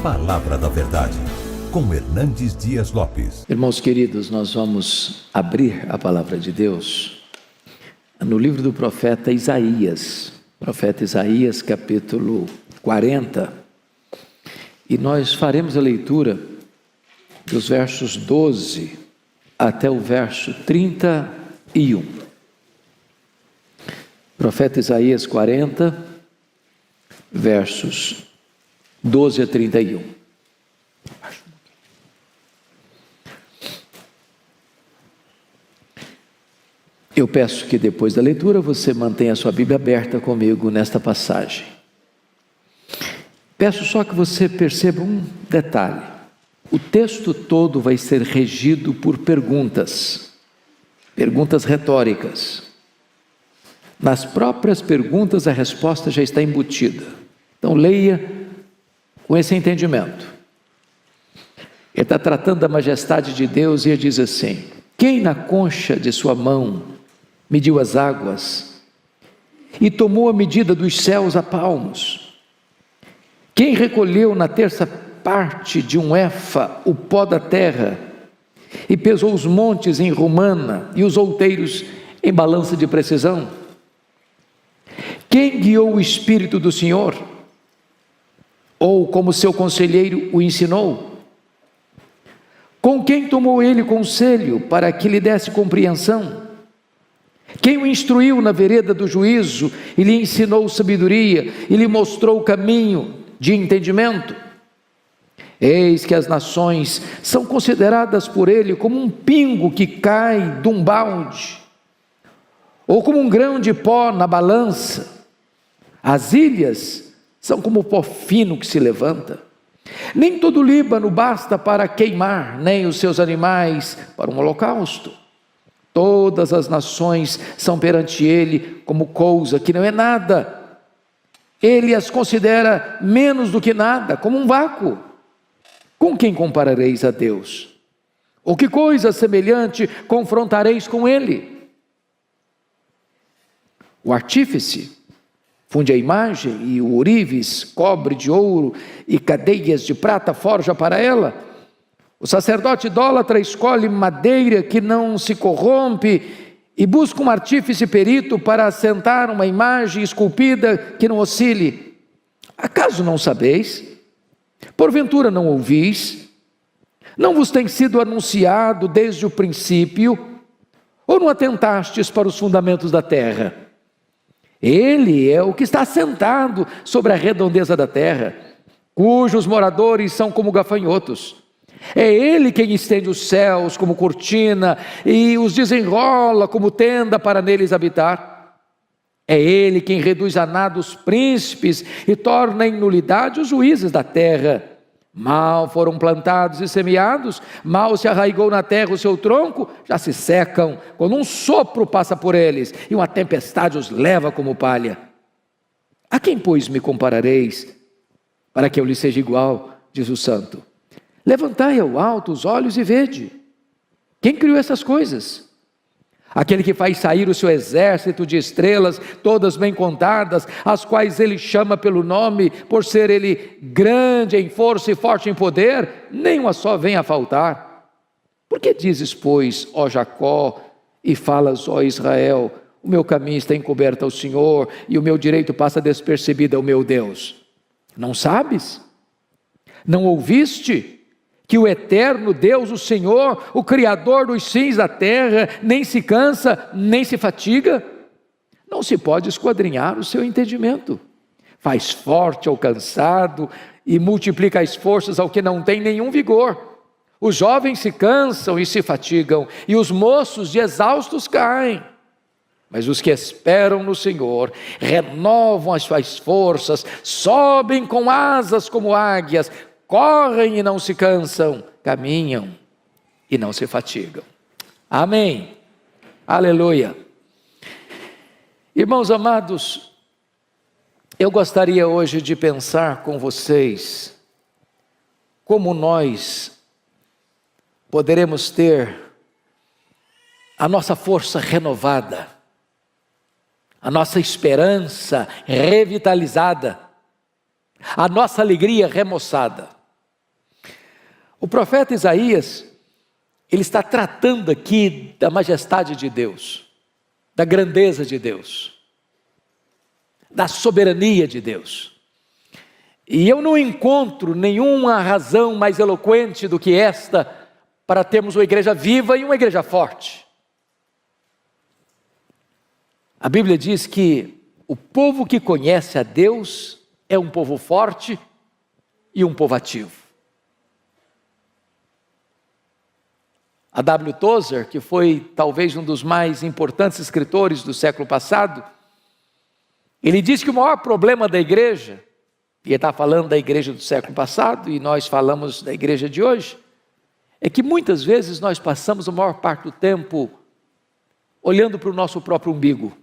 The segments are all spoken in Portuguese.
Palavra da Verdade, com Hernandes Dias Lopes. Irmãos queridos, nós vamos abrir a Palavra de Deus no livro do profeta Isaías, capítulo 40, e nós faremos a leitura dos versos 12 até o verso 31. Profeta Isaías 40, versos 12 a 31. Eu peço que depois da leitura você mantenha a sua Bíblia aberta comigo nesta passagem. Peço só que você perceba um detalhe. O texto todo vai ser regido por perguntas retóricas. Nas próprias perguntas a resposta já está embutida. Então leia com esse entendimento. Ele está tratando da majestade de Deus e ele diz assim: quem na concha de sua mão mediu as águas e tomou a medida dos céus a palmos? Quem recolheu na terça parte de um éfa o pó da terra e pesou os montes em romana e os outeiros em balança de precisão? Quem guiou o Espírito do Senhor? Ou como seu conselheiro o ensinou? Com quem tomou ele conselho para que lhe desse compreensão? Quem o instruiu na vereda do juízo e lhe ensinou sabedoria e lhe mostrou o caminho de entendimento? Eis que as nações são consideradas por ele como um pingo que cai de um balde, ou como um grão de pó na balança. As ilhas são como o pó fino que se levanta. Nem todo o Líbano basta para queimar, nem os seus animais para um holocausto. Todas as nações são perante ele como coisa que não é nada. Ele as considera menos do que nada, como um vácuo. Com quem comparareis a Deus? Ou que coisa semelhante confrontareis com ele? O artífice funde a imagem e o ourives cobre de ouro e cadeias de prata forja para ela. O sacerdote idólatra escolhe madeira que não se corrompe e busca um artífice perito para assentar uma imagem esculpida que não oscile. Acaso não sabeis? Porventura não ouvis? Não vos tem sido anunciado desde o princípio? Ou não atentastes para os fundamentos da terra? Ele é o que está assentado sobre a redondeza da terra, cujos moradores são como gafanhotos. É ele quem estende os céus como cortina e os desenrola como tenda para neles habitar. É ele quem reduz a nada os príncipes e torna em nulidade os juízes da terra. Mal foram plantados e semeados, mal se arraigou na terra o seu tronco, já se secam, quando um sopro passa por eles e uma tempestade os leva como palha. A quem, pois, me comparareis, para que eu lhe seja igual, diz o santo? Levantai ao alto os olhos e vede. Quem criou essas coisas? Aquele que faz sair o seu exército de estrelas, todas bem contadas, as quais ele chama pelo nome, por ser ele grande em força e forte em poder, nem uma só vem a faltar. Por que dizes, pois, ó Jacó, e falas, ó Israel, o meu caminho está encoberto ao Senhor, e o meu direito passa despercebido ao meu Deus? Não sabes? Não ouviste? Que o eterno Deus, o Senhor, o Criador dos fins da terra, nem se cansa, nem se fatiga? Não se pode esquadrinhar o seu entendimento. Faz forte ao cansado e multiplica as forças ao que não tem nenhum vigor. Os jovens se cansam e se fatigam, e os moços de exaustos caem. Mas os que esperam no Senhor renovam as suas forças, sobem com asas como águias, correm e não se cansam, caminham e não se fatigam. Amém. Aleluia. Irmãos amados, eu gostaria hoje de pensar com vocês como nós poderemos ter a nossa força renovada, a nossa esperança revitalizada, a nossa alegria remoçada. profeta Isaías, ele está tratando aqui da majestade de Deus, da grandeza de Deus, da soberania de Deus. E eu não encontro nenhuma razão mais eloquente do que esta para termos uma igreja viva e uma igreja forte. A Bíblia diz que o povo que conhece a Deus é um povo forte e um povo ativo. A W. Tozer, que foi talvez um dos mais importantes escritores do século passado, ele diz que o maior problema da igreja, e ele está falando da igreja do século passado, e nós falamos da igreja de hoje, é que muitas vezes nós passamos a maior parte do tempo olhando para o nosso próprio umbigo,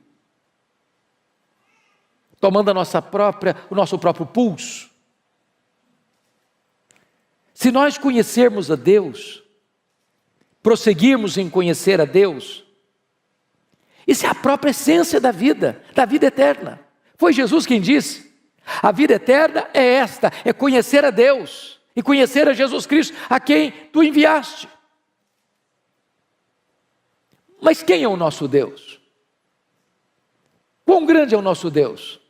tomando o nosso próprio pulso. Se nós conhecermos a Deus, prosseguirmos em conhecer a Deus, isso é a própria essência da vida eterna. Foi Jesus quem disse: a vida eterna é esta, é conhecer a Deus e conhecer a Jesus Cristo, a quem tu enviaste. Mas quem é o nosso Deus? Quão grande é o nosso Deus?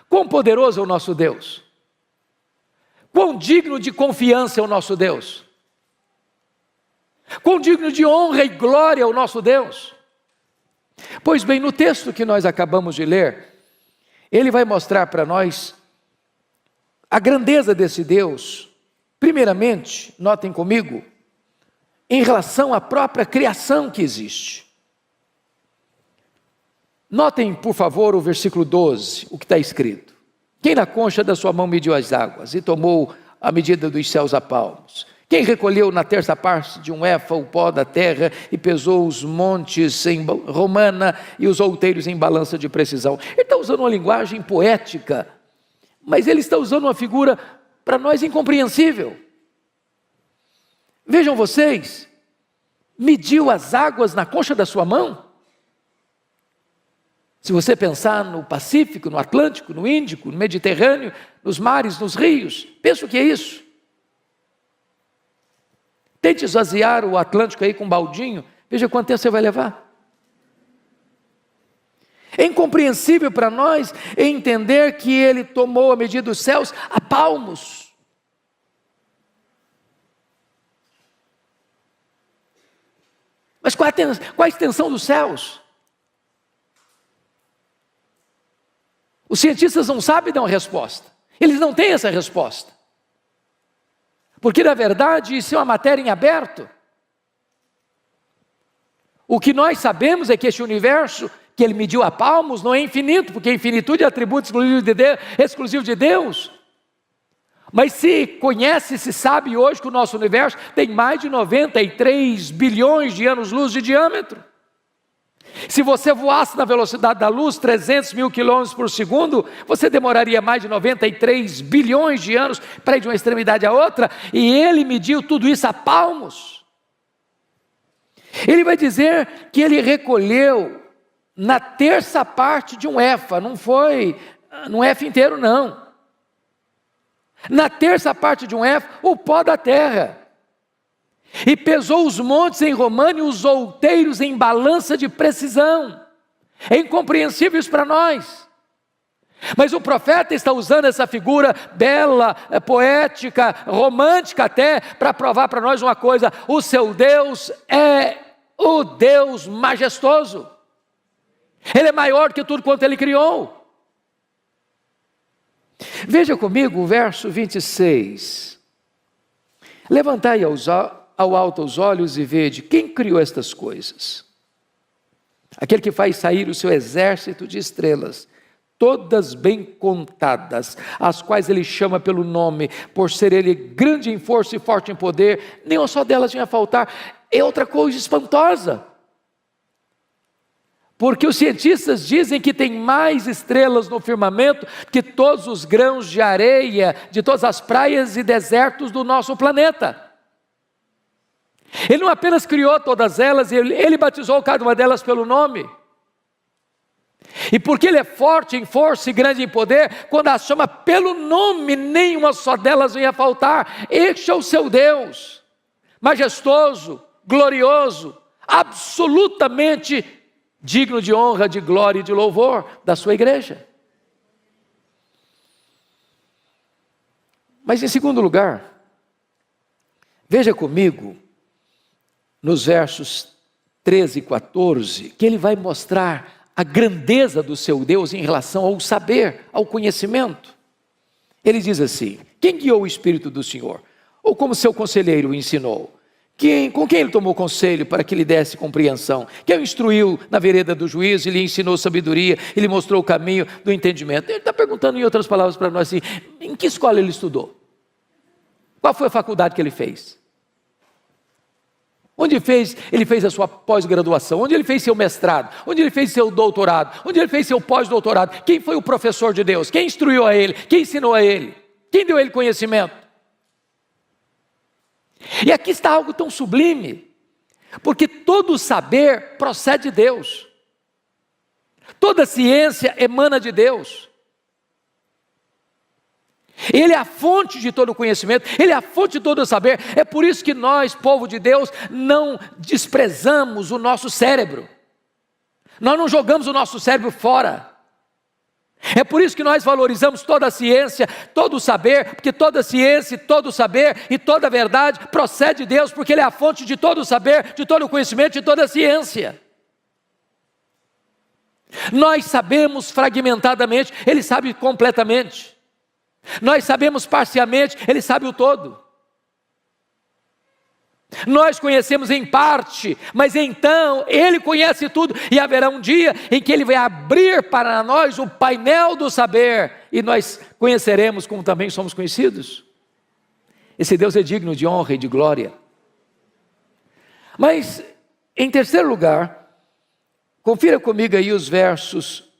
Quão poderoso é o nosso Deus? Quão digno de confiança é o nosso Deus? Quão digno de honra e glória é o nosso Deus? Pois bem, no texto que nós acabamos de ler, ele vai mostrar para nós a grandeza desse Deus. Primeiramente, notem comigo, em relação à própria criação que existe. Notem, por favor, o versículo 12, o que está escrito: quem na concha da sua mão mediu as águas e tomou a medida dos céus a palmos? Quem recolheu na terça parte de um éfa o pó da terra e pesou os montes em romana e os outeiros em balança de precisão? Ele está usando uma linguagem poética, mas ele está usando uma figura para nós incompreensível. Vejam vocês, mediu as águas na concha da sua mão? Se você pensar no Pacífico, no Atlântico, no Índico, no Mediterrâneo, nos mares, nos rios, pensa o que é isso? Tente esvaziar o Atlântico aí com um baldinho, veja quanto tempo você vai levar. É incompreensível para nós entender que ele tomou a medida dos céus a palmos. Mas qual a extensão dos céus? Os cientistas não sabem dar uma resposta. Eles não têm essa resposta. Porque, na verdade, isso é uma matéria em aberto. O que nós sabemos é que este universo, que ele mediu a palmos, não é infinito, porque a infinitude é atributo exclusivo de Deus. Mas se conhece, se sabe hoje que o nosso universo tem mais de 93 bilhões de anos-luz de diâmetro. Se você voasse na velocidade da luz, 300 mil quilômetros por segundo, você demoraria mais de 93 bilhões de anos para ir de uma extremidade à outra, e ele mediu tudo isso a palmos. Ele vai dizer que ele recolheu na terça parte de um éfa, não foi num éfa inteiro não. Na terça parte de um éfa, o pó da terra. E pesou os montes em romana e os outeiros em balança de precisão. É incompreensível isso para nós. Mas o profeta está usando essa figura bela, poética, romântica até, para provar para nós uma coisa: o seu Deus é o Deus majestoso. Ele é maior que tudo quanto ele criou. Veja comigo o verso 26. Levantai ao alto os olhos e vede quem criou estas coisas. Aquele que faz sair o seu exército de estrelas, todas bem contadas, as quais ele chama pelo nome, por ser ele grande em força e forte em poder, nenhuma só delas vinha a faltar. É outra coisa espantosa, porque os cientistas dizem que tem mais estrelas no firmamento que todos os grãos de areia de todas as praias e desertos do nosso planeta. Ele não apenas criou todas elas, ele batizou cada uma delas pelo nome. E porque ele é forte em força e grande em poder, quando as chama pelo nome, nenhuma só delas vem a faltar. Este é o seu Deus. majestoso, glorioso, absolutamente digno de honra, de glória e de louvor da sua igreja. Mas em segundo lugar, veja comigo nos versos 13 e 14, que ele vai mostrar a grandeza do seu Deus em relação ao saber, ao conhecimento. Ele diz assim: quem guiou o Espírito do Senhor? Ou como seu conselheiro o ensinou? Com quem ele tomou conselho para que lhe desse compreensão? Quem o instruiu na vereda do juízo e lhe ensinou sabedoria e lhe mostrou o caminho do entendimento? Ele está perguntando em outras palavras para nós assim: em que escola ele estudou? Qual foi a faculdade que ele fez? Onde ele fez a sua pós-graduação? Onde ele fez seu mestrado? Onde ele fez seu doutorado? Onde ele fez seu pós-doutorado? Quem foi o professor de Deus? Quem instruiu a ele? Quem ensinou a ele? Quem deu a ele conhecimento? E aqui está algo tão sublime, porque todo saber procede de Deus, toda ciência emana de Deus. Ele é a fonte de todo conhecimento, Ele é a fonte de todo saber. É por isso que nós, povo de Deus, não desprezamos o nosso cérebro, nós não jogamos o nosso cérebro fora. É por isso que nós valorizamos toda a ciência, todo o saber, porque toda a ciência, todo o saber e toda a verdade procede de Deus, porque Ele é a fonte de todo o saber, de todo o conhecimento, de toda a ciência. Nós sabemos fragmentadamente, Ele sabe completamente. Nós sabemos parcialmente, Ele sabe o todo. Nós conhecemos em parte, mas então Ele conhece tudo, e haverá um dia em que Ele vai abrir para nós o painel do saber, e nós conheceremos como também somos conhecidos. Esse Deus é digno de honra e de glória. Mas, em terceiro lugar, confira comigo aí os versos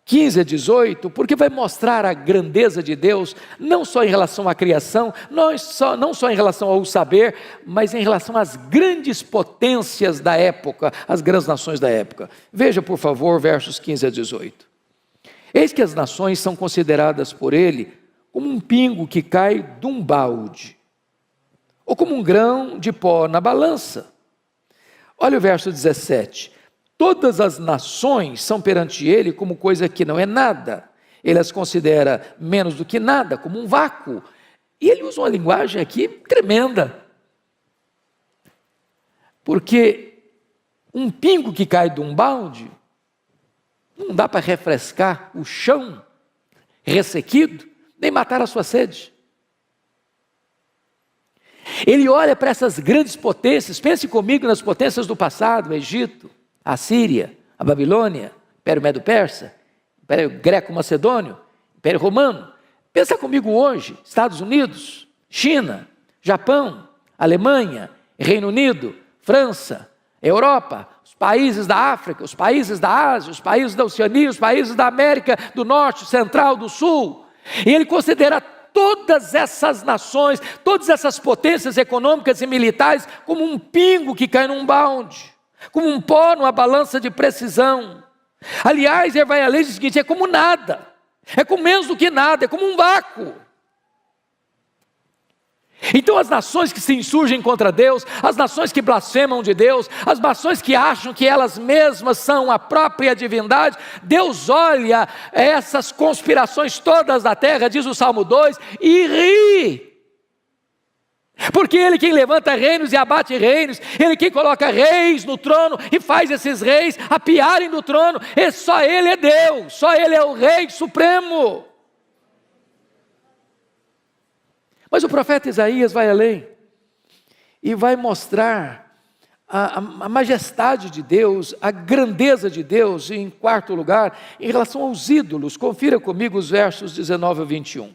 15 a 18, porque vai mostrar a grandeza de Deus, não só em relação à criação, não só em relação ao saber, mas em relação às grandes potências da época, as grandes nações da época. Veja, por favor, versos 15 a 18. Eis que as nações são consideradas por ele como um pingo que cai de um balde, ou como um grão de pó na balança. Olha o verso 17. Todas as nações são perante ele como coisa que não é nada. Ele as considera menos do que nada, como um vácuo. E ele usa uma linguagem aqui tremenda. Porque um pingo que cai de um balde, não dá para refrescar o chão ressequido, nem matar a sua sede. Ele olha para essas grandes potências, pense comigo nas potências do passado, o Egito, a Síria, a Babilônia, Império Medo-Persa, Império Greco-Macedônio, Império Romano. Pensa comigo hoje, Estados Unidos, China, Japão, Alemanha, Reino Unido, França, Europa, os países da África, os países da Ásia, os países da Oceania, os países da América do Norte, Central, do Sul. E ele considera todas essas nações, todas essas potências econômicas e militares como um pingo que cai num balde, como um pó numa balança de precisão. Aliás, ele vai além do seguinte: é como nada, é como menos do que nada, é como um vácuo. Então as nações que se insurgem contra Deus, as nações que blasfemam de Deus, as nações que acham que elas mesmas são a própria divindade, Deus olha essas conspirações todas da terra, diz o Salmo 2, e ri. Porque Ele quem levanta reinos e abate reinos, Ele quem coloca reis no trono e faz esses reis apiarem do trono, e só Ele é Deus, só Ele é o Rei Supremo. Mas o profeta Isaías vai além, e vai mostrar a majestade de Deus, a grandeza de Deus, e em quarto lugar, em relação aos ídolos. Confira comigo os versos 19 a 21.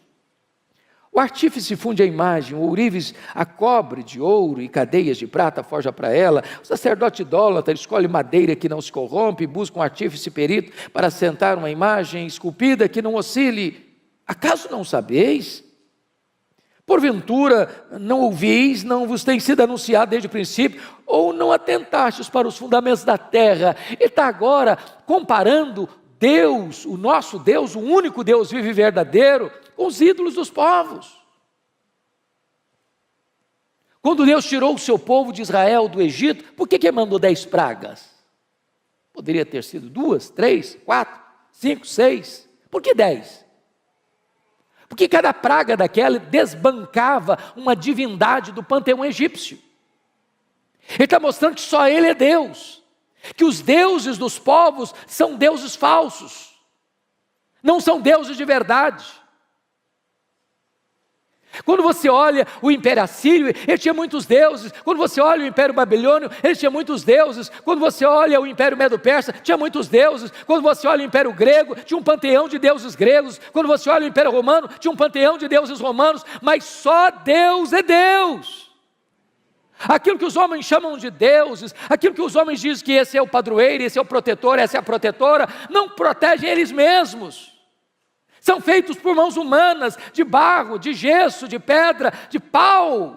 O artífice funde a imagem, o ourives a cobre de ouro e cadeias de prata forja para ela. O sacerdote idólatra escolhe madeira que não se corrompe e busca um artífice perito para assentar uma imagem esculpida que não oscile. Acaso não sabeis? Porventura não ouvis, não vos tem sido anunciado desde o princípio, ou não atentastes para os fundamentos da terra? Ele está agora comparando Deus, o nosso Deus, o único Deus vivo e verdadeiro, com os ídolos dos povos. Quando Deus tirou o seu povo de Israel do Egito, por que mandou 10 pragas? Poderia ter sido 2, 3, 4, 5, 6. Por que 10? Porque cada praga daquela desbancava uma divindade do panteão egípcio. Ele está mostrando que só Ele é Deus. Que os deuses dos povos são deuses falsos. Não são deuses de verdade. Quando você olha o Império Assírio, ele tinha muitos deuses. Quando você olha o Império Babilônio, ele tinha muitos deuses. Quando você olha o Império Medo-Persa, tinha muitos deuses. Quando você olha o Império Grego, tinha um panteão de deuses gregos. Quando você olha o Império Romano, tinha um panteão de deuses romanos. Mas só Deus é Deus. Aquilo que os homens chamam de deuses, aquilo que os homens dizem que esse é o padroeiro, esse é o protetor, essa é a protetora, não protegem eles mesmos. São feitos por mãos humanas, de barro, de gesso, de pedra, de pau.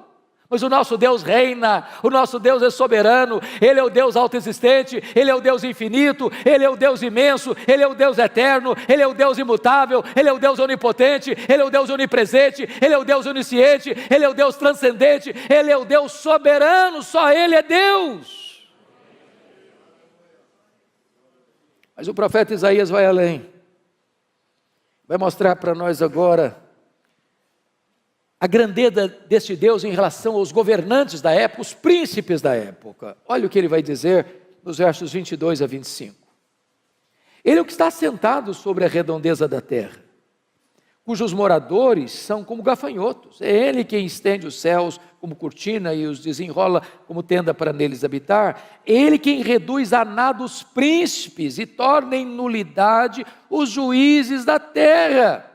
Mas o nosso Deus reina, o nosso Deus é soberano, Ele é o Deus autoexistente, Ele é o Deus infinito, Ele é o Deus imenso, Ele é o Deus eterno, Ele é o Deus imutável, Ele é o Deus onipotente, Ele é o Deus onipresente, Ele é o Deus onisciente, Ele é o Deus transcendente, Ele é o Deus soberano, só Ele é Deus. Mas o profeta Isaías vai além. Vai mostrar para nós agora a grandeza deste Deus em relação aos governantes da época, os príncipes da época. Olha o que ele vai dizer nos versos 22 a 25. Ele é o que está assentado sobre a redondeza da terra, cujos moradores são como gafanhotos. É Ele quem estende os céus como cortina e os desenrola como tenda para neles habitar. É Ele quem reduz a nada os príncipes e torna em nulidade os juízes da terra.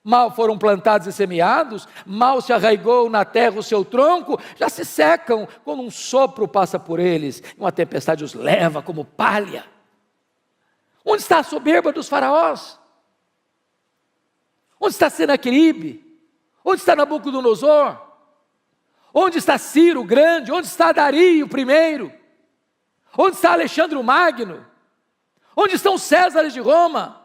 Mal foram plantados e semeados, mal se arraigou na terra o seu tronco, já se secam quando um sopro passa por eles, uma tempestade os leva como palha. Onde está a soberba dos faraós? Onde está Senaqueribe? Onde está Nabucodonosor? Onde está Ciro o Grande? Onde está Dario I? Onde está Alexandre o Magno? Onde estão os Césares de Roma?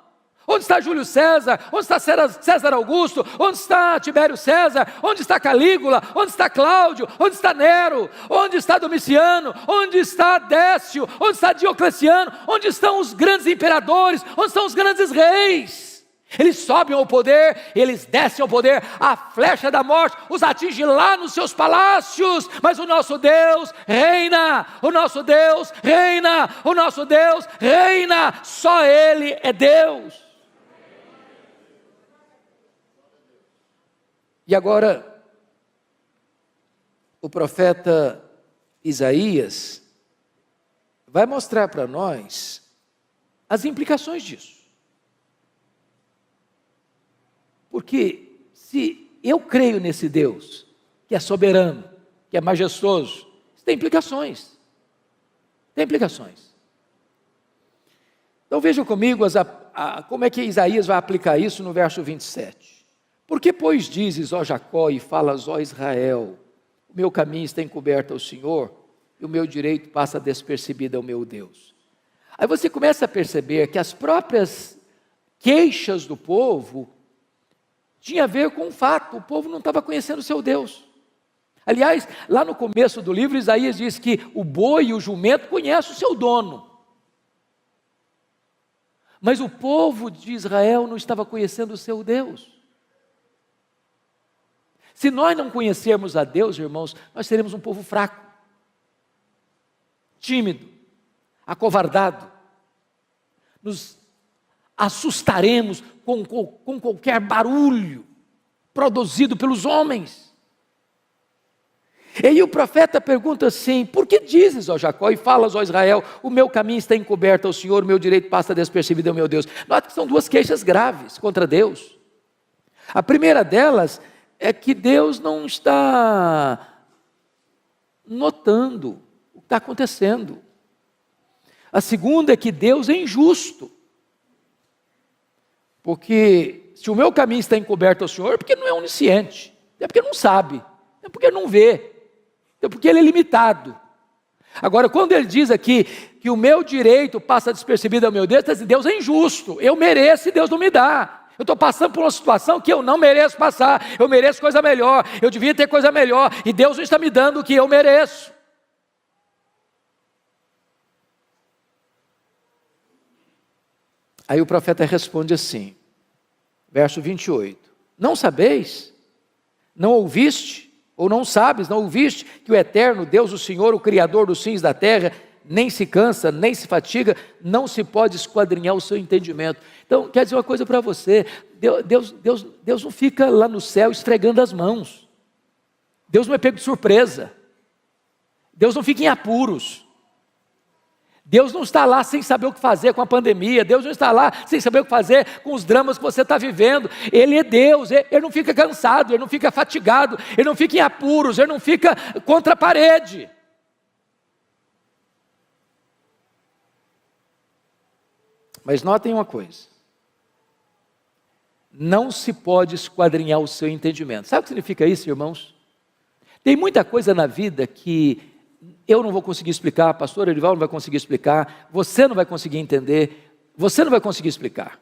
Onde está Júlio César? Onde está César Augusto? Onde está Tibério César? Onde está Calígula? Onde está Cláudio? Onde está Nero? Onde está Domiciano? Onde está Décio? Onde está Diocleciano? Onde estão os grandes imperadores? Onde estão os grandes reis? Eles sobem ao poder, eles descem ao poder, a flecha da morte os atinge lá nos seus palácios, mas o nosso Deus reina, o nosso Deus reina, o nosso Deus reina, só Ele é Deus. E agora, o profeta Isaías vai mostrar para nós as implicações disso. Porque se eu creio nesse Deus, que é soberano, que é majestoso, isso tem implicações. Tem implicações. Então vejam comigo como é que Isaías vai aplicar isso no verso 27. Por que, pois, dizes, ó Jacó, e falas, ó Israel, o meu caminho está encoberto ao Senhor, e o meu direito passa despercebido ao meu Deus. Aí você começa a perceber que as próprias queixas do povo tinha a ver com o fato, o povo não estava conhecendo o seu Deus. Aliás, lá no começo do livro, Isaías diz que o boi e o jumento conhecem o seu dono. Mas o povo de Israel não estava conhecendo o seu Deus. Se nós não conhecermos a Deus, irmãos, nós seremos um povo fraco, tímido, acovardado. Nos assustaremos com qualquer barulho produzido pelos homens. E aí o profeta pergunta assim: por que dizes, ó Jacó, e falas, ó Israel, o meu caminho está encoberto ao Senhor, o meu direito passa despercebido ao meu Deus? Nota que são duas queixas graves contra Deus. A primeira delas é que Deus não está notando o que está acontecendo. A segunda é que Deus é injusto. Porque se o meu caminho está encoberto ao Senhor, é porque não é onisciente, é porque não sabe, é porque não vê, é porque Ele é limitado. Agora, quando Ele diz aqui que o meu direito passa despercebido ao meu Deus, está dizendo, Deus é injusto, eu mereço e Deus não me dá. Eu estou passando por uma situação que eu não mereço passar. Eu mereço coisa melhor. Eu devia ter coisa melhor. E Deus não está me dando o que eu mereço. Aí o profeta responde assim, verso 28. Não sabeis? Não ouviste? Ou não sabes, não ouviste que o eterno Deus, o Senhor, o Criador dos fins da terra, nem se cansa, nem se fatiga, não se pode esquadrinhar o seu entendimento. Então, quer dizer uma coisa para você, Deus não fica lá no céu esfregando as mãos. Deus não é pego de surpresa. Deus não fica em apuros. Deus não está lá sem saber o que fazer com a pandemia. Deus não está lá sem saber o que fazer com os dramas que você está vivendo. Ele é Deus, ele não fica cansado, ele não fica fatigado, ele não fica em apuros, ele não fica contra a parede. Mas notem uma coisa, não se pode esquadrinhar o seu entendimento. Sabe o que significa isso, irmãos? Tem muita coisa na vida que eu não vou conseguir explicar, pastor Erivaldo não vai conseguir explicar, você não vai conseguir entender, você não vai conseguir explicar.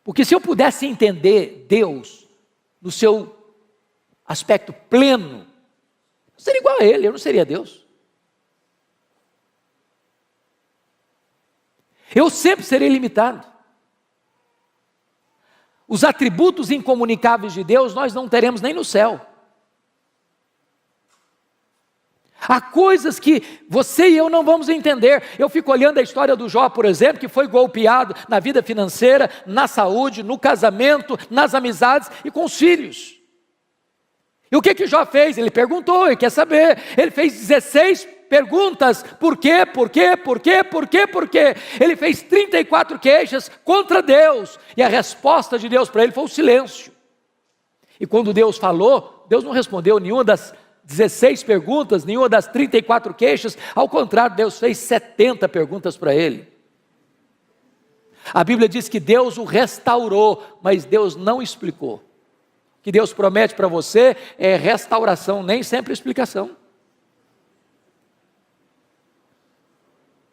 Porque se eu pudesse entender Deus no seu aspecto pleno, eu seria igual a Ele, eu não seria Deus. Eu sempre serei limitado. Os atributos incomunicáveis de Deus nós não teremos nem no céu. Há coisas que você e eu não vamos entender. Eu fico olhando a história do Jó, por exemplo, que foi golpeado na vida financeira, na saúde, no casamento, nas amizades e com os filhos. E o que Jó fez? Ele perguntou, ele quer saber. Ele fez 16 perguntas, por quê, por quê, por quê, por quê, por quê? Ele fez 34 queixas contra Deus, e a resposta de Deus para ele foi o silêncio. E quando Deus falou, Deus não respondeu nenhuma das 16 perguntas, nenhuma das 34 queixas, ao contrário, Deus fez 70 perguntas para ele. A Bíblia diz que Deus o restaurou, mas Deus não explicou. O que Deus promete para você é restauração, nem sempre explicação.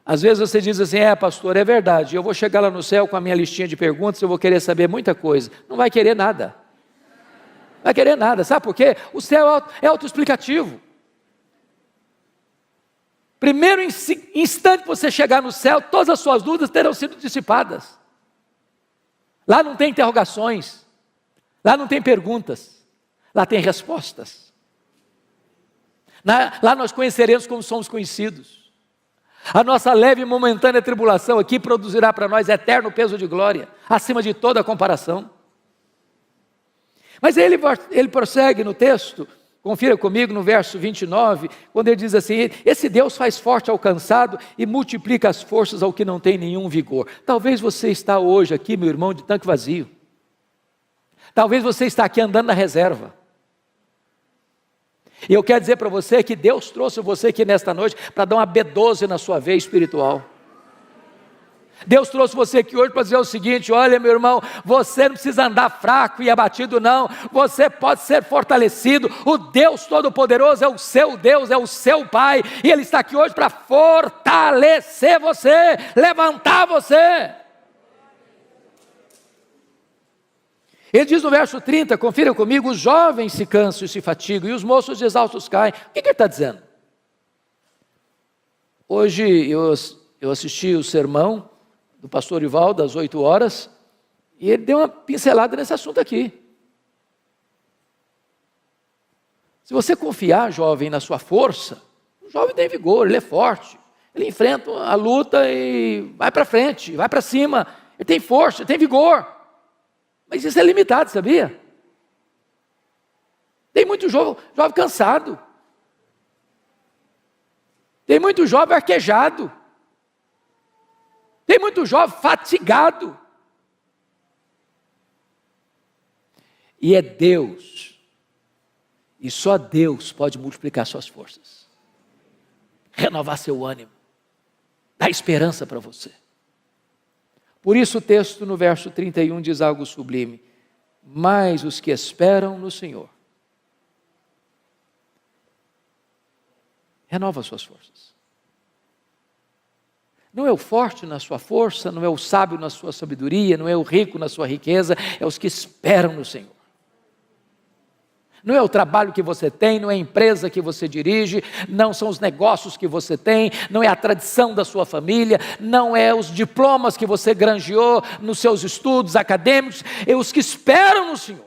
Às vezes você diz assim, pastor, é verdade, eu vou chegar lá no céu com a minha listinha de perguntas, eu vou querer saber muita coisa. Não vai querer nada. Não vai querer nada, sabe por quê? O céu é autoexplicativo. Primeiro instante que você chegar no céu, todas as suas dúvidas terão sido dissipadas. Lá não tem interrogações, lá não tem perguntas, lá tem respostas. Lá nós conheceremos como somos conhecidos. A nossa leve e momentânea tribulação aqui produzirá para nós eterno peso de glória, acima de toda comparação. Mas ele prossegue no texto, confira comigo no verso 29, quando ele diz assim, esse Deus faz forte ao cansado e multiplica as forças ao que não tem nenhum vigor. Talvez você está hoje aqui, meu irmão, de tanque vazio. Talvez você está aqui andando na reserva. E eu quero dizer para você que Deus trouxe você aqui nesta noite para dar uma B12 na sua veia espiritual. Deus trouxe você aqui hoje para dizer o seguinte, olha meu irmão, você não precisa andar fraco e abatido não, você pode ser fortalecido, o Deus Todo-Poderoso é o seu Deus, é o seu Pai, e Ele está aqui hoje para fortalecer você, levantar você. Ele diz no verso 30, confira comigo, os jovens se cansam e se fatigam, e os moços exaustos caem. O que ele está dizendo? Hoje eu assisti o sermão do pastor Ivaldo, às 8 horas, e ele deu uma pincelada nesse assunto aqui. Se você confiar, jovem, na sua força, o jovem tem vigor, ele é forte, ele enfrenta a luta e vai para frente, vai para cima, ele tem força, ele tem vigor. Mas isso é limitado, sabia? Tem muito jovem cansado. Tem muito jovem arquejado. Tem muito jovem fatigado. E é Deus, e só Deus pode multiplicar suas forças, renovar seu ânimo, dar esperança para você. Por isso o texto no verso 31 diz algo sublime, mas os que esperam no Senhor, renova suas forças. Não é o forte na sua força, não é o sábio na sua sabedoria, não é o rico na sua riqueza, é os que esperam no Senhor. Não é o trabalho que você tem, não é a empresa que você dirige, não são os negócios que você tem, não é a tradição da sua família, não é os diplomas que você granjeou nos seus estudos acadêmicos, é os que esperam no Senhor.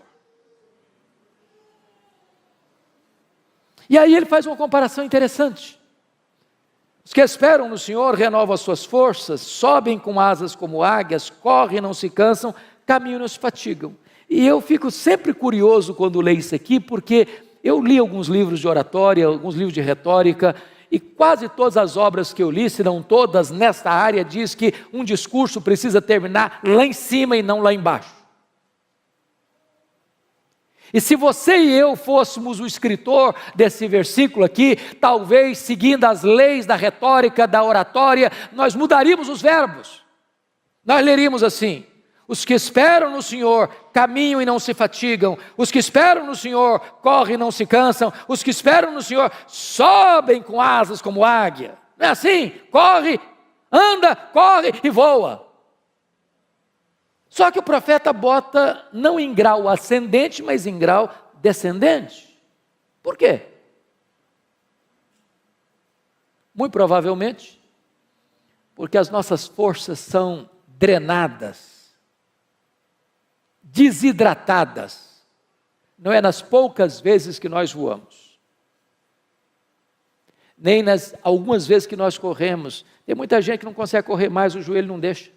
E aí ele faz uma comparação interessante. Os que esperam no Senhor renovam as suas forças, sobem com asas como águias, correm e não se cansam, caminham e não se fatigam. E eu fico sempre curioso quando leio isso aqui, porque eu li alguns livros de oratória, alguns livros de retórica, e quase todas as obras que eu li, se não todas, nesta área, diz que um discurso precisa terminar lá em cima e não lá embaixo. E se você e eu fôssemos o escritor desse versículo aqui, talvez seguindo as leis da retórica, da oratória, nós mudaríamos os verbos. Nós leríamos assim: os que esperam no Senhor caminham e não se fatigam, os que esperam no Senhor correm e não se cansam, os que esperam no Senhor sobem com asas como águia. Não é assim? Corre, anda, corre e voa. Só que o profeta bota não em grau ascendente, mas em grau descendente. Por quê? Muito provavelmente, porque as nossas forças são drenadas, desidratadas. Não é nas poucas vezes que nós voamos, nem nas algumas vezes que nós corremos. Tem muita gente que não consegue correr mais, o joelho não deixa.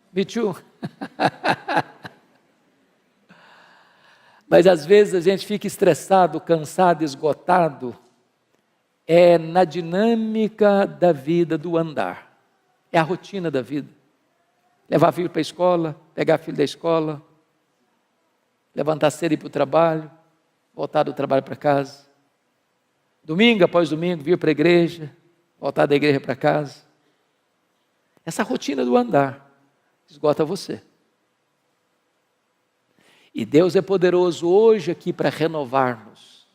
Me too. Mas às vezes a gente fica estressado, cansado, esgotado. É na dinâmica da vida, do andar. É a rotina da vida. Levar filho para a escola, pegar filho da escola, levantar cedo e ir para o trabalho, voltar do trabalho para casa. Domingo após domingo, vir para a igreja, voltar da igreja para casa. Essa rotina do andar esgota você. E Deus é poderoso hoje aqui para renovar-nos,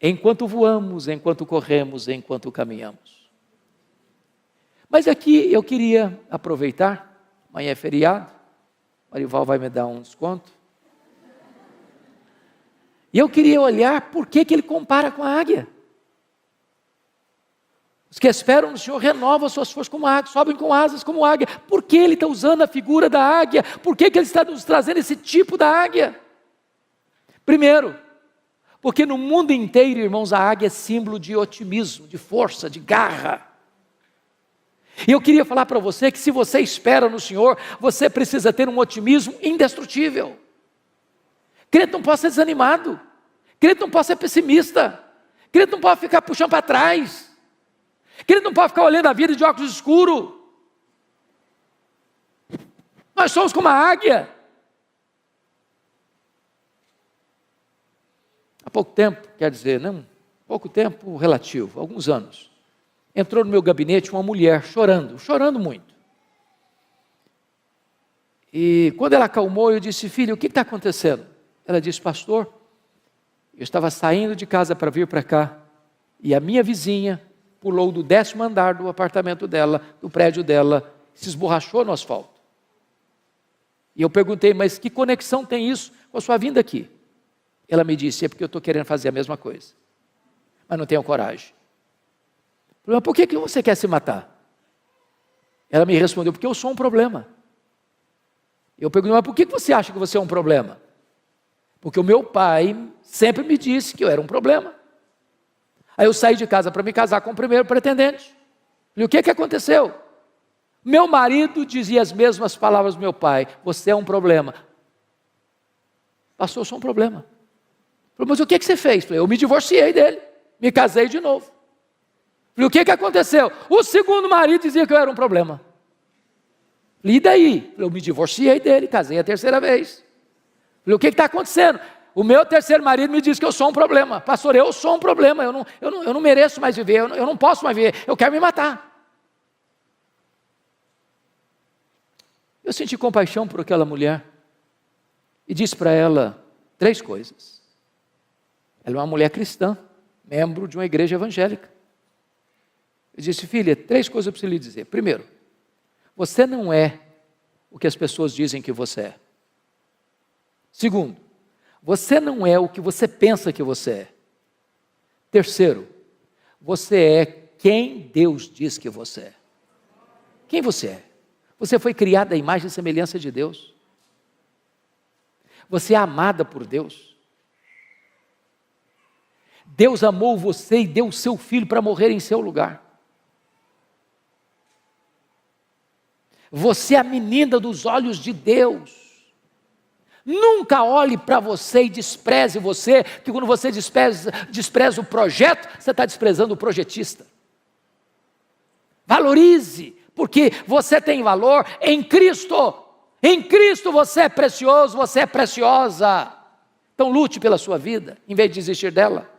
enquanto voamos, enquanto corremos, enquanto caminhamos. Mas aqui eu queria aproveitar, amanhã é feriado, Marival vai me dar um desconto, e eu queria olhar por que ele compara com a águia. Os que esperam no Senhor renovam as suas forças como águia, sobem com asas como águia. Por que ele está usando a figura da águia? Por que ele está nos trazendo esse tipo da águia? Primeiro, porque no mundo inteiro, irmãos, a águia é símbolo de otimismo, de força, de garra. E eu queria falar para você que se você espera no Senhor, você precisa ter um otimismo indestrutível. Crente não pode ser desanimado, crente não pode ser pessimista, crente não pode ficar puxando para trás. Ele não pode ficar olhando a vida de óculos escuros. Nós somos como a águia. Há pouco tempo, quer dizer, não, pouco tempo relativo, alguns anos, entrou no meu gabinete uma mulher chorando muito. E quando ela acalmou, eu disse: filha, o que está acontecendo? Ela disse: pastor, eu estava saindo de casa para vir para cá, e a minha vizinha pulou do 10º andar do apartamento dela, do prédio dela, se esborrachou no asfalto. E eu perguntei: mas que conexão tem isso com a sua vinda aqui? Ela me disse: é porque eu estou querendo fazer a mesma coisa, mas não tenho coragem. Eu falei: mas por que você quer se matar? Ela me respondeu: porque eu sou um problema. Eu perguntei: mas por que você acha que você é um problema? Porque o meu pai sempre me disse que eu era um problema. Aí eu saí de casa para me casar com o primeiro pretendente. E o que aconteceu? Meu marido dizia as mesmas palavras do meu pai: você é um problema. Pastor, eu sou um problema. Falei: mas o que você fez? Falei: eu me divorciei dele, me casei de novo. Falei: o que aconteceu? O segundo marido dizia que eu era um problema. Falei: e daí? Falei: eu me divorciei dele, casei a terceira vez. Falei: o que está acontecendo? O meu terceiro marido me diz que eu sou um problema. Pastor, eu sou um problema, eu não mereço mais viver, eu não posso mais viver, eu quero me matar. Eu senti compaixão por aquela mulher e disse para ela 3 coisas. Ela é uma mulher cristã, membro de uma igreja evangélica. Eu disse: filha, 3 coisas eu preciso lhe dizer. Primeiro, você não é o que as pessoas dizem que você é. Segundo, você não é o que você pensa que você é. Terceiro, você é quem Deus diz que você é. Quem você é? Você foi criada à imagem e semelhança de Deus. Você é amada por Deus. Deus amou você e deu o seu filho para morrer em seu lugar. Você é a menina dos olhos de Deus. Nunca olhe para você e despreze você, porque quando você despreza o projeto, você está desprezando o projetista. Valorize, porque você tem valor em Cristo. Em Cristo você é precioso, você é preciosa. Então lute pela sua vida, em vez de desistir dela.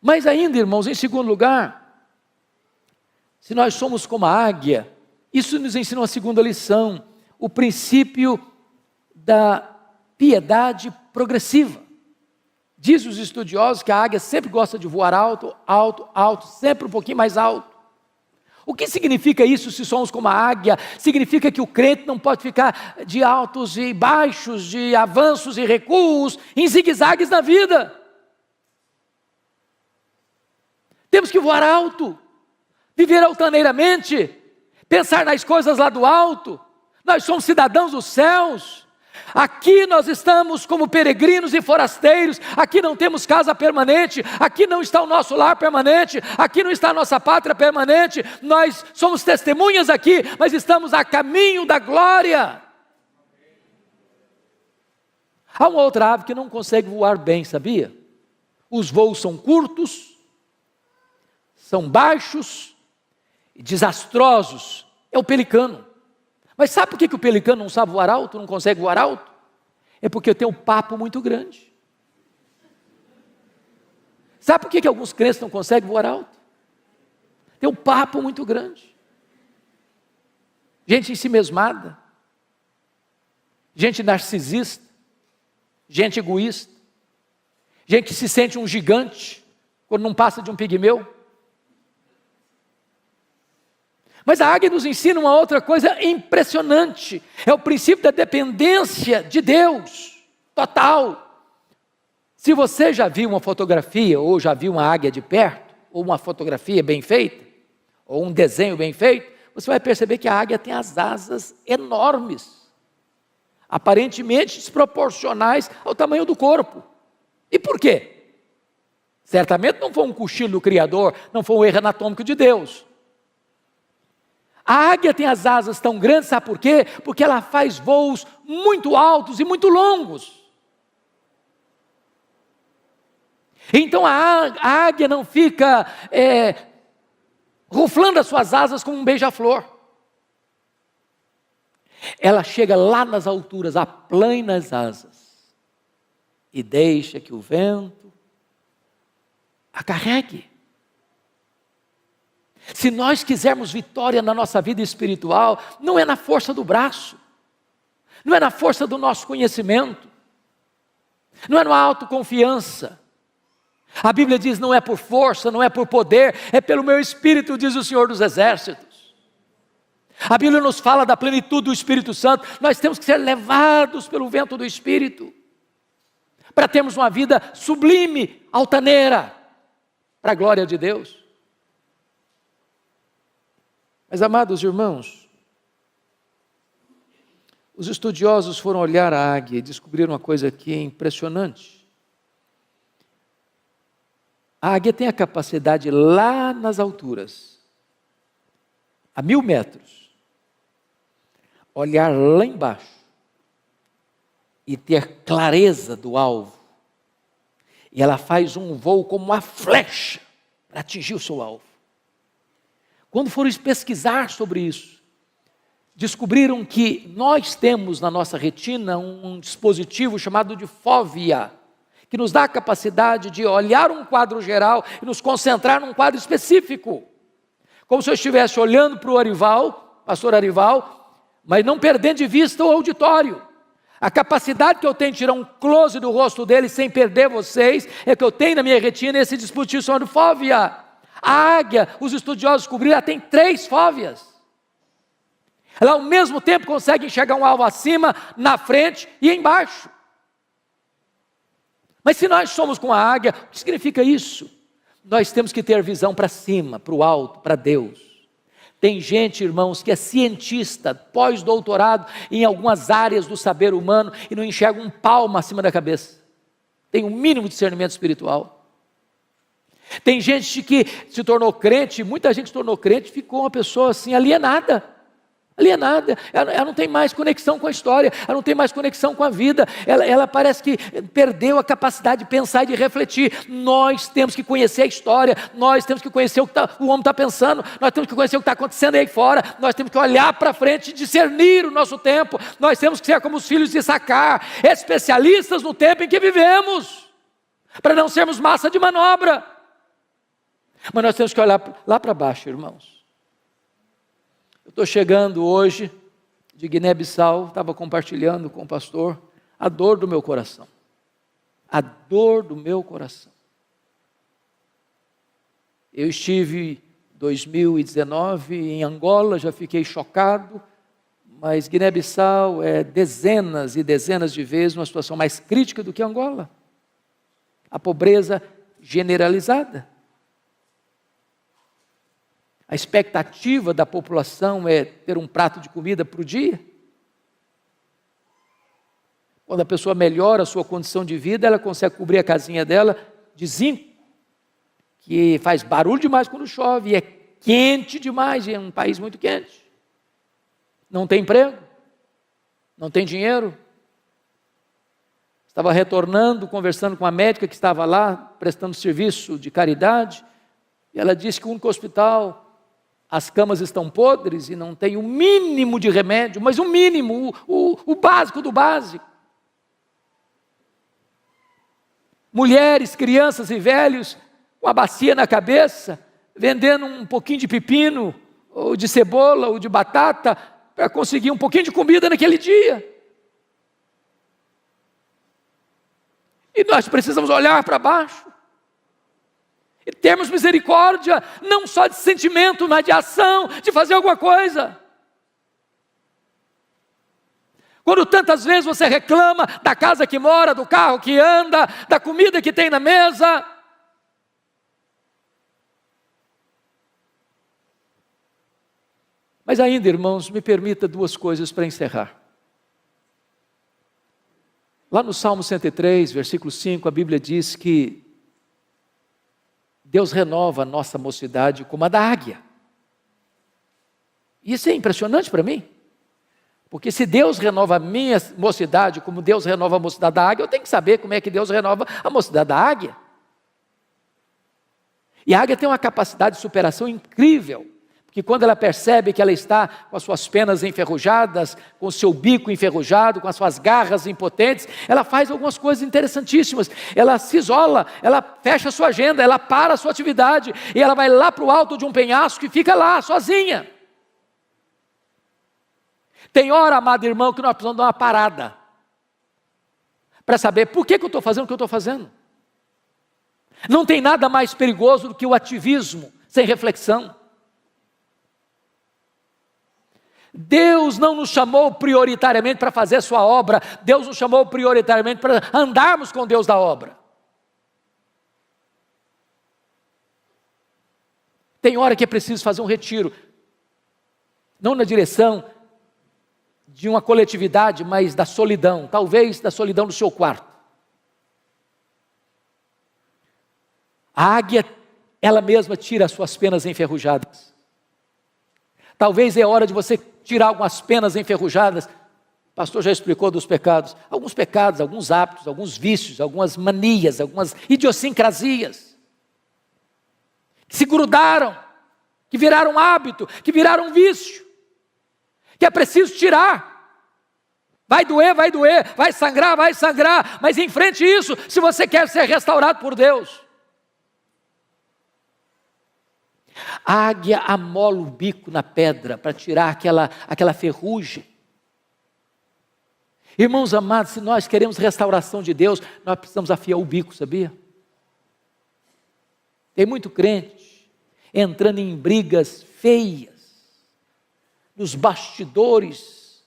Mas ainda, irmãos, em segundo lugar, se nós somos como a águia, isso nos ensina uma segunda lição, o princípio da piedade progressiva. Diz os estudiosos que a águia sempre gosta de voar alto, alto, alto, sempre um pouquinho mais alto. O que significa isso se somos como a águia? Significa que o crente não pode ficar de altos e baixos, de avanços e recuos, em zigue-zagues na vida. Temos que voar alto, viver altaneiramente, pensar nas coisas lá do alto. Nós somos cidadãos dos céus. Aqui nós estamos como peregrinos e forasteiros. Aqui não temos casa permanente. Aqui não está o nosso lar permanente. Aqui não está a nossa pátria permanente. Nós somos testemunhas aqui, mas estamos a caminho da glória. Há uma outra ave que não consegue voar bem, sabia? Os voos são curtos, são baixos e desastrosos. É o pelicano. Mas sabe por que o pelicano não sabe voar alto, não consegue voar alto? É porque tem um papo muito grande. Sabe por que alguns crentes não conseguem voar alto? Tem um papo muito grande. Gente ensimesmada, gente narcisista, gente egoísta, gente que se sente um gigante quando não passa de um pigmeu. Mas a águia nos ensina uma outra coisa impressionante. É o princípio da dependência de Deus, total. Se você já viu uma fotografia, ou já viu uma águia de perto, ou uma fotografia bem feita, ou um desenho bem feito, você vai perceber que a águia tem as asas enormes, aparentemente desproporcionais ao tamanho do corpo. E por quê? Certamente não foi um cochilo do Criador, não foi um erro anatômico de Deus. A águia tem as asas tão grandes, sabe por quê? Porque ela faz voos muito altos e muito longos. Então a águia não fica ruflando as suas asas como um beija-flor. Ela chega lá nas alturas, aplana as asas e deixa que o vento a carregue. Se nós quisermos vitória na nossa vida espiritual, não é na força do braço, não é na força do nosso conhecimento, não é na autoconfiança. A Bíblia diz: não é por força, não é por poder, é pelo meu Espírito, diz o Senhor dos Exércitos. A Bíblia nos fala da plenitude do Espírito Santo. Nós temos que ser levados pelo vento do Espírito, para termos uma vida sublime, altaneira, para a glória de Deus. Mas, amados irmãos, os estudiosos foram olhar a águia e descobriram uma coisa que é impressionante. A águia tem a capacidade lá nas alturas, a 1000 metros, olhar lá embaixo e ter clareza do alvo. E ela faz um voo como uma flecha para atingir o seu alvo. Quando foram pesquisar sobre isso, descobriram que nós temos na nossa retina um dispositivo chamado de fóvea, que nos dá a capacidade de olhar um quadro geral e nos concentrar num quadro específico. Como se eu estivesse olhando para o Arival, pastor Arival, mas não perdendo de vista o auditório. A capacidade que eu tenho de tirar um close do rosto dele sem perder vocês, é que eu tenho na minha retina esse dispositivo chamado fóvea. A águia, os estudiosos descobriram, ela tem 3 fóveas. Ela ao mesmo tempo consegue enxergar um alvo acima, na frente e embaixo. Mas se nós somos com a águia, o que significa isso? Nós temos que ter visão para cima, para o alto, para Deus. Tem gente, irmãos, que é cientista, pós-doutorado em algumas áreas do saber humano e não enxerga um palmo acima da cabeça. Tem um mínimo de discernimento espiritual. Tem gente que se tornou crente, muita gente se tornou crente e ficou uma pessoa assim alienada. Ela não tem mais conexão com a história, ela não tem mais conexão com a vida, ela parece que perdeu a capacidade de pensar e de refletir. Nós temos que conhecer a história, nós temos que conhecer o que o homem está pensando, nós temos que conhecer o que está acontecendo aí fora, nós temos que olhar para frente e discernir o nosso tempo, nós temos que ser como os filhos de Issacar, especialistas no tempo em que vivemos, para não sermos massa de manobra. Mas nós temos que olhar lá para baixo, irmãos. Eu estou chegando hoje de Guiné-Bissau, estava compartilhando com o pastor a dor do meu coração. A dor do meu coração. Eu estive em 2019 em Angola, já fiquei chocado, mas Guiné-Bissau é dezenas e dezenas de vezes uma situação mais crítica do que Angola. A pobreza generalizada. A expectativa da população é ter um prato de comida por dia. Quando a pessoa melhora a sua condição de vida, ela consegue cobrir a casinha dela de zinco, que faz barulho demais quando chove, e é quente demais, e é um país muito quente. Não tem emprego, não tem dinheiro. Estava retornando, conversando com a médica que estava lá, prestando serviço de caridade, e ela disse que o único hospital, as camas estão podres e não tem o mínimo de remédio, mas o mínimo, o básico do básico. Mulheres, crianças e velhos com a bacia na cabeça, vendendo um pouquinho de pepino, ou de cebola, ou de batata, para conseguir um pouquinho de comida naquele dia. E nós precisamos olhar para baixo. E termos misericórdia, não só de sentimento, mas de ação, de fazer alguma coisa. Quando tantas vezes você reclama da casa que mora, do carro que anda, da comida que tem na mesa. Mas ainda, irmãos, me permita 2 coisas para encerrar. Lá no Salmo 103, versículo 5, a Bíblia diz que Deus renova a nossa mocidade como a da águia. Isso é impressionante para mim. Porque se Deus renova a minha mocidade como Deus renova a mocidade da águia, eu tenho que saber como é que Deus renova a mocidade da águia. E a águia tem uma capacidade de superação incrível. Porque quando ela percebe que ela está com as suas penas enferrujadas, com o seu bico enferrujado, com as suas garras impotentes, ela faz algumas coisas interessantíssimas. Ela se isola, ela fecha a sua agenda, ela para a sua atividade, e ela vai lá para o alto de um penhasco e fica lá, sozinha. Tem hora, amado irmão, que nós precisamos dar uma parada, para saber por que eu estou fazendo o que eu estou fazendo. Não tem nada mais perigoso do que o ativismo, sem reflexão. Deus não nos chamou prioritariamente para fazer a sua obra, Deus nos chamou prioritariamente para andarmos com Deus da obra. Tem hora que é preciso fazer um retiro, não na direção de uma coletividade, mas da solidão, talvez da solidão do seu quarto. A águia, ela mesma tira as suas penas enferrujadas. Talvez é hora de você tirar algumas penas enferrujadas. O pastor já explicou dos pecados. Alguns pecados, alguns hábitos, alguns vícios, algumas manias, algumas idiosincrasias. Que se grudaram, que viraram hábito, que viraram vício. Que é preciso tirar. Vai doer, vai sangrar, mas enfrente isso se você quer ser restaurado por Deus. A águia amola o bico na pedra para tirar aquela ferrugem. Irmãos amados, se nós queremos restauração de Deus, nós precisamos afiar o bico, sabia? Tem muito crente entrando em brigas feias, nos bastidores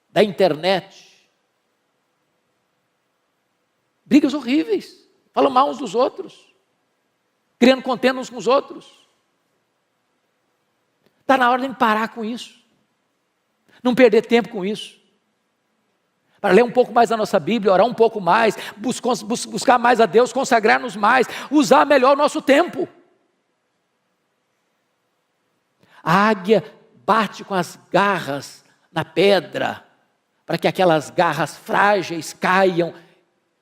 da internet. Brigas horríveis, falam mal uns dos outros, criando contenda uns com os outros. Está na hora de parar com isso, não perder tempo com isso, para ler um pouco mais a nossa Bíblia, orar um pouco mais, buscar mais a Deus, consagrar-nos mais, usar melhor o nosso tempo. A águia bate com as garras na pedra, para que aquelas garras frágeis caiam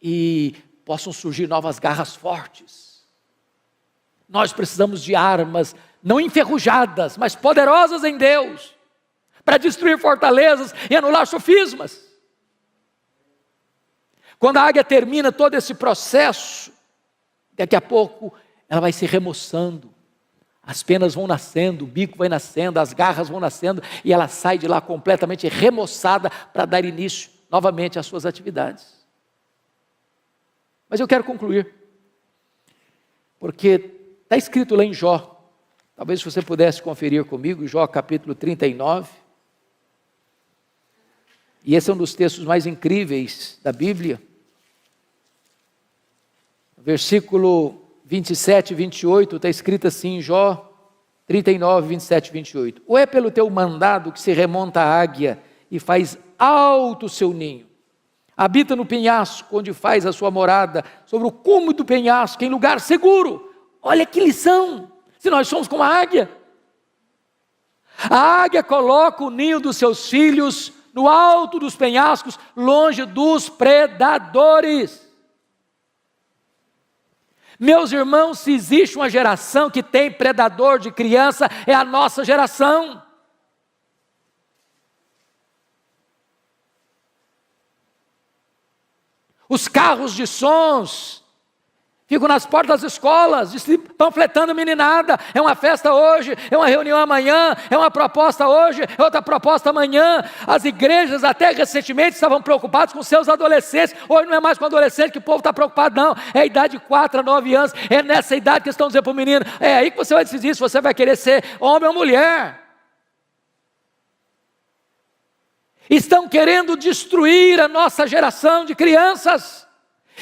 e possam surgir novas garras fortes. Nós precisamos de armas, não enferrujadas, mas poderosas em Deus, para destruir fortalezas e anular sofismas. Quando a águia termina todo esse processo, daqui a pouco ela vai se remoçando, as penas vão nascendo, o bico vai nascendo, as garras vão nascendo, e ela sai de lá completamente remoçada para dar início novamente às suas atividades. Mas eu quero concluir, porque está escrito lá em Jó, talvez você pudesse conferir comigo, Jó capítulo 39, e esse é um dos textos mais incríveis da Bíblia. Versículo 27 e 28, está escrito assim em Jó 39, 27 e 28. Ou é pelo teu mandado que se remonta a águia e faz alto o seu ninho, habita no penhasco onde faz a sua morada, sobre o cume do penhasco, em lugar seguro. Olha que lição, se nós somos como a águia. A águia coloca o ninho dos seus filhos no alto dos penhascos, longe dos predadores. Meus irmãos, se existe uma geração que tem predador de criança, é a nossa geração. Os carros de sons ficam nas portas das escolas, panfletando meninada. É uma festa hoje, é uma reunião amanhã, é uma proposta hoje, é outra proposta amanhã. As igrejas até recentemente estavam preocupadas com seus adolescentes. Hoje não é mais com adolescente que o povo está preocupado, não. É a idade de 4 a 9 anos, é nessa idade que estão dizendo para o menino, é aí que você vai decidir se você vai querer ser homem ou mulher. Estão querendo destruir a nossa geração de crianças.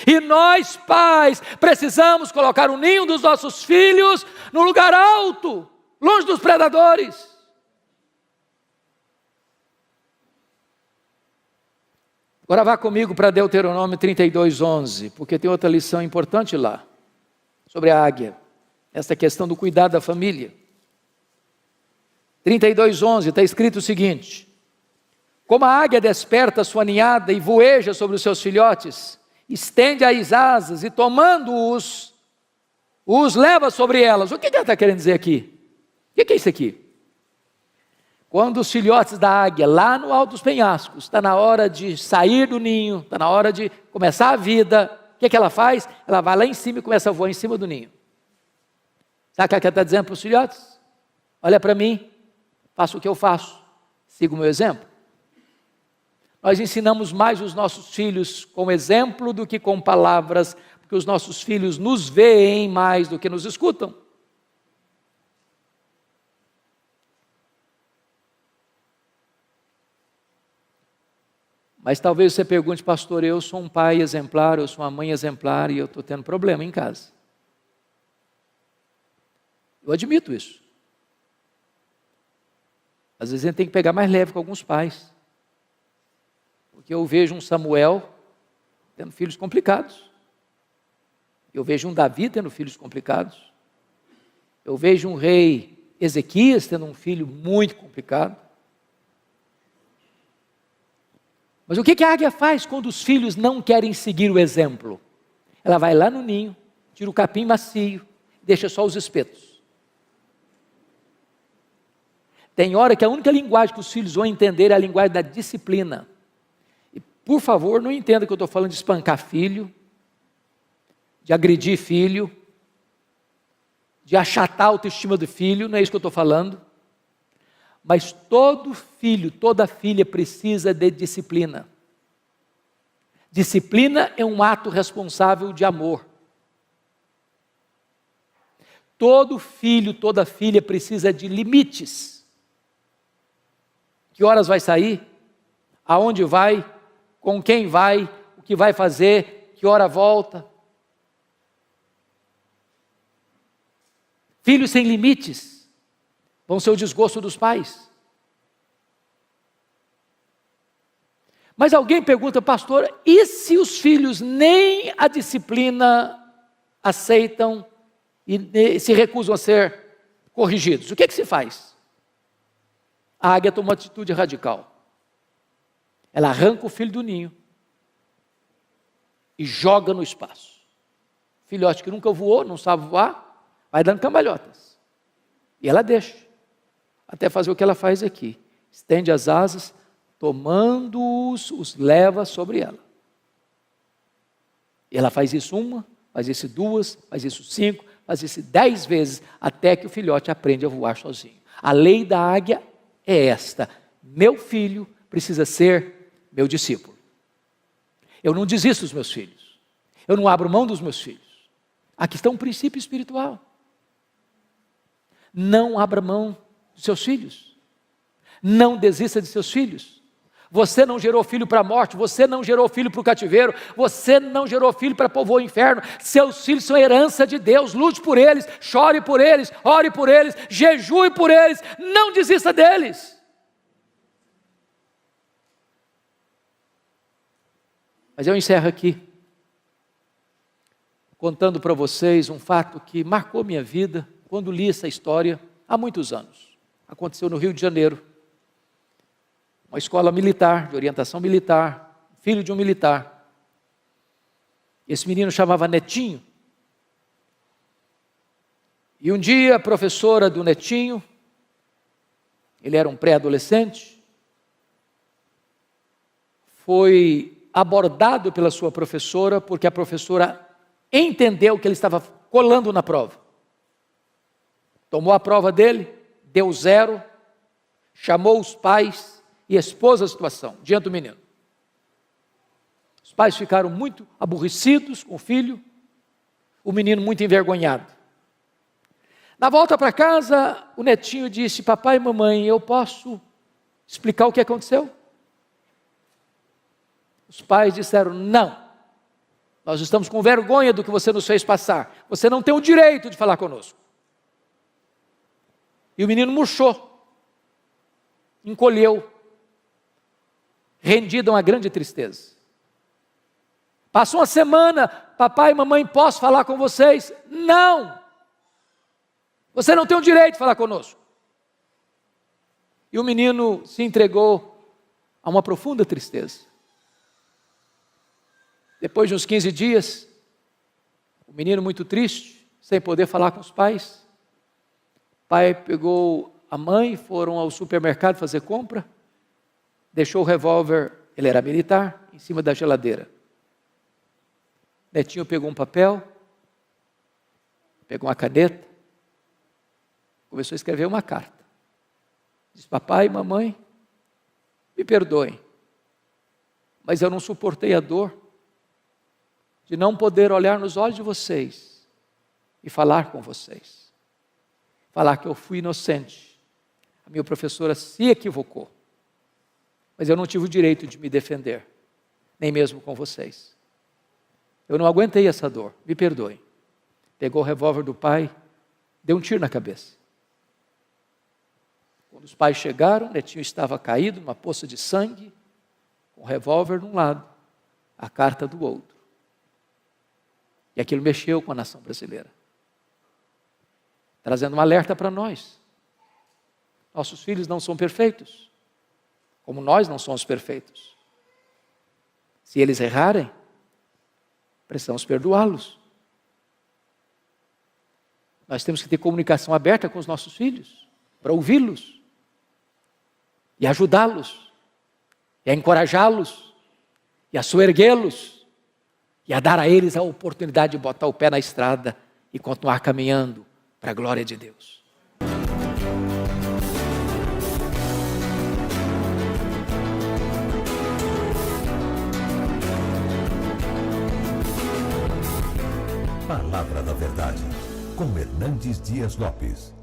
E nós, pais, precisamos colocar o ninho dos nossos filhos no lugar alto, longe dos predadores. Agora vá comigo para Deuteronômio 32:11, porque tem outra lição importante lá, sobre a águia, essa questão do cuidado da família. 32:11, está escrito o seguinte: como a águia desperta a sua ninhada e voeja sobre os seus filhotes, estende as asas e tomando-os, os leva sobre elas. O que ela está querendo dizer aqui? O que é isso aqui? Quando os filhotes da águia, lá no alto dos penhascos, está na hora de sair do ninho, está na hora de começar a vida, o que ela faz? Ela vai lá em cima e começa a voar em cima do ninho. Sabe o que ela está dizendo para os filhotes? Olha para mim, faça o que eu faço, siga o meu exemplo. Nós ensinamos mais os nossos filhos com exemplo do que com palavras, porque os nossos filhos nos veem mais do que nos escutam. Mas talvez você pergunte, pastor, eu sou um pai exemplar, eu sou uma mãe exemplar e eu estou tendo problema em casa. Eu admito isso. Às vezes a gente tem que pegar mais leve com alguns pais. Porque eu vejo um Samuel tendo filhos complicados. Eu vejo um Davi tendo filhos complicados. Eu vejo um rei Ezequias tendo um filho muito complicado. Mas o que a águia faz quando os filhos não querem seguir o exemplo? Ela vai lá no ninho, tira o capim macio, deixa só os espetos. Tem hora que a única linguagem que os filhos vão entender é a linguagem da disciplina. Por favor, não entenda que eu estou falando de espancar filho, de agredir filho, de achatar a autoestima do filho, não é isso que eu estou falando. Mas todo filho, toda filha precisa de disciplina. Disciplina é um ato responsável de amor. Todo filho, toda filha precisa de limites. Que horas vai sair? Aonde vai? Com quem vai? O que vai fazer? Que hora volta? Filhos sem limites vão ser o desgosto dos pais. Mas alguém pergunta, pastor, e se os filhos nem a disciplina aceitam e se recusam a ser corrigidos? O que se faz? A águia toma uma atitude radical. Ela arranca o filho do ninho e joga no espaço. Filhote que nunca voou, não sabe voar, vai dando cambalhotas. E ela deixa, até fazer o que ela faz aqui. Estende as asas, tomando-os, os leva sobre ela. E ela faz isso uma, faz isso duas, faz isso 5, faz isso 10 vezes, até que o filhote aprende a voar sozinho. A lei da águia é esta: meu filho precisa ser meu discípulo. Eu não desisto dos meus filhos. Eu não abro mão dos meus filhos. Aqui está um princípio espiritual. Não abra mão dos seus filhos. Não desista de seus filhos. Você não gerou filho para a morte, você não gerou filho para o cativeiro, você não gerou filho para povoar o inferno. Seus filhos são herança de Deus. Lute por eles, chore por eles, ore por eles, jejue por eles, não desista deles. Mas eu encerro aqui, contando para vocês um fato que marcou minha vida, quando li essa história, há muitos anos. Aconteceu no Rio de Janeiro. Uma escola militar, de orientação militar, filho de um militar. Esse menino chamava Netinho. E um dia a professora do Netinho, ele era um pré-adolescente, foi abordado pela sua professora, porque a professora entendeu que ele estava colando na prova. Tomou a prova dele, deu 0, chamou os pais e expôs a situação diante do menino. Os pais ficaram muito aborrecidos com o filho, o menino muito envergonhado. Na volta para casa, o Netinho disse: papai e mamãe, eu posso explicar o que aconteceu? Os pais disseram: não, nós estamos com vergonha do que você nos fez passar, você não tem o direito de falar conosco. E o menino murchou, encolheu, rendido a uma grande tristeza. Passou uma semana: papai e mamãe, posso falar com vocês? Não, você não tem o direito de falar conosco. E o menino se entregou a uma profunda tristeza. Depois de uns 15 dias, o menino muito triste, sem poder falar com os pais, o pai pegou a mãe, foram ao supermercado fazer compra, deixou o revólver, ele era militar, em cima da geladeira. Netinho pegou um papel, pegou uma caneta, começou a escrever uma carta. Disse: papai e mamãe, me perdoem, mas eu não suportei a dor de não poder olhar nos olhos de vocês e falar com vocês. Falar que eu fui inocente. A minha professora se equivocou. Mas eu não tive o direito de me defender, nem mesmo com vocês. Eu não aguentei essa dor, me perdoem. Pegou o revólver do pai, deu um tiro na cabeça. Quando os pais chegaram, o Netinho estava caído numa poça de sangue, com o revólver de um lado, a carta do outro. E aquilo mexeu com a nação brasileira, trazendo um alerta para nós. Nossos filhos não são perfeitos, como nós não somos perfeitos. Se eles errarem, precisamos perdoá-los. Nós temos que ter comunicação aberta com os nossos filhos, para ouvi-los, e ajudá-los, e a encorajá-los, e a soerguê-los, e a dar a eles a oportunidade de botar o pé na estrada e continuar caminhando para a glória de Deus. com Hernandes Dias Lopes.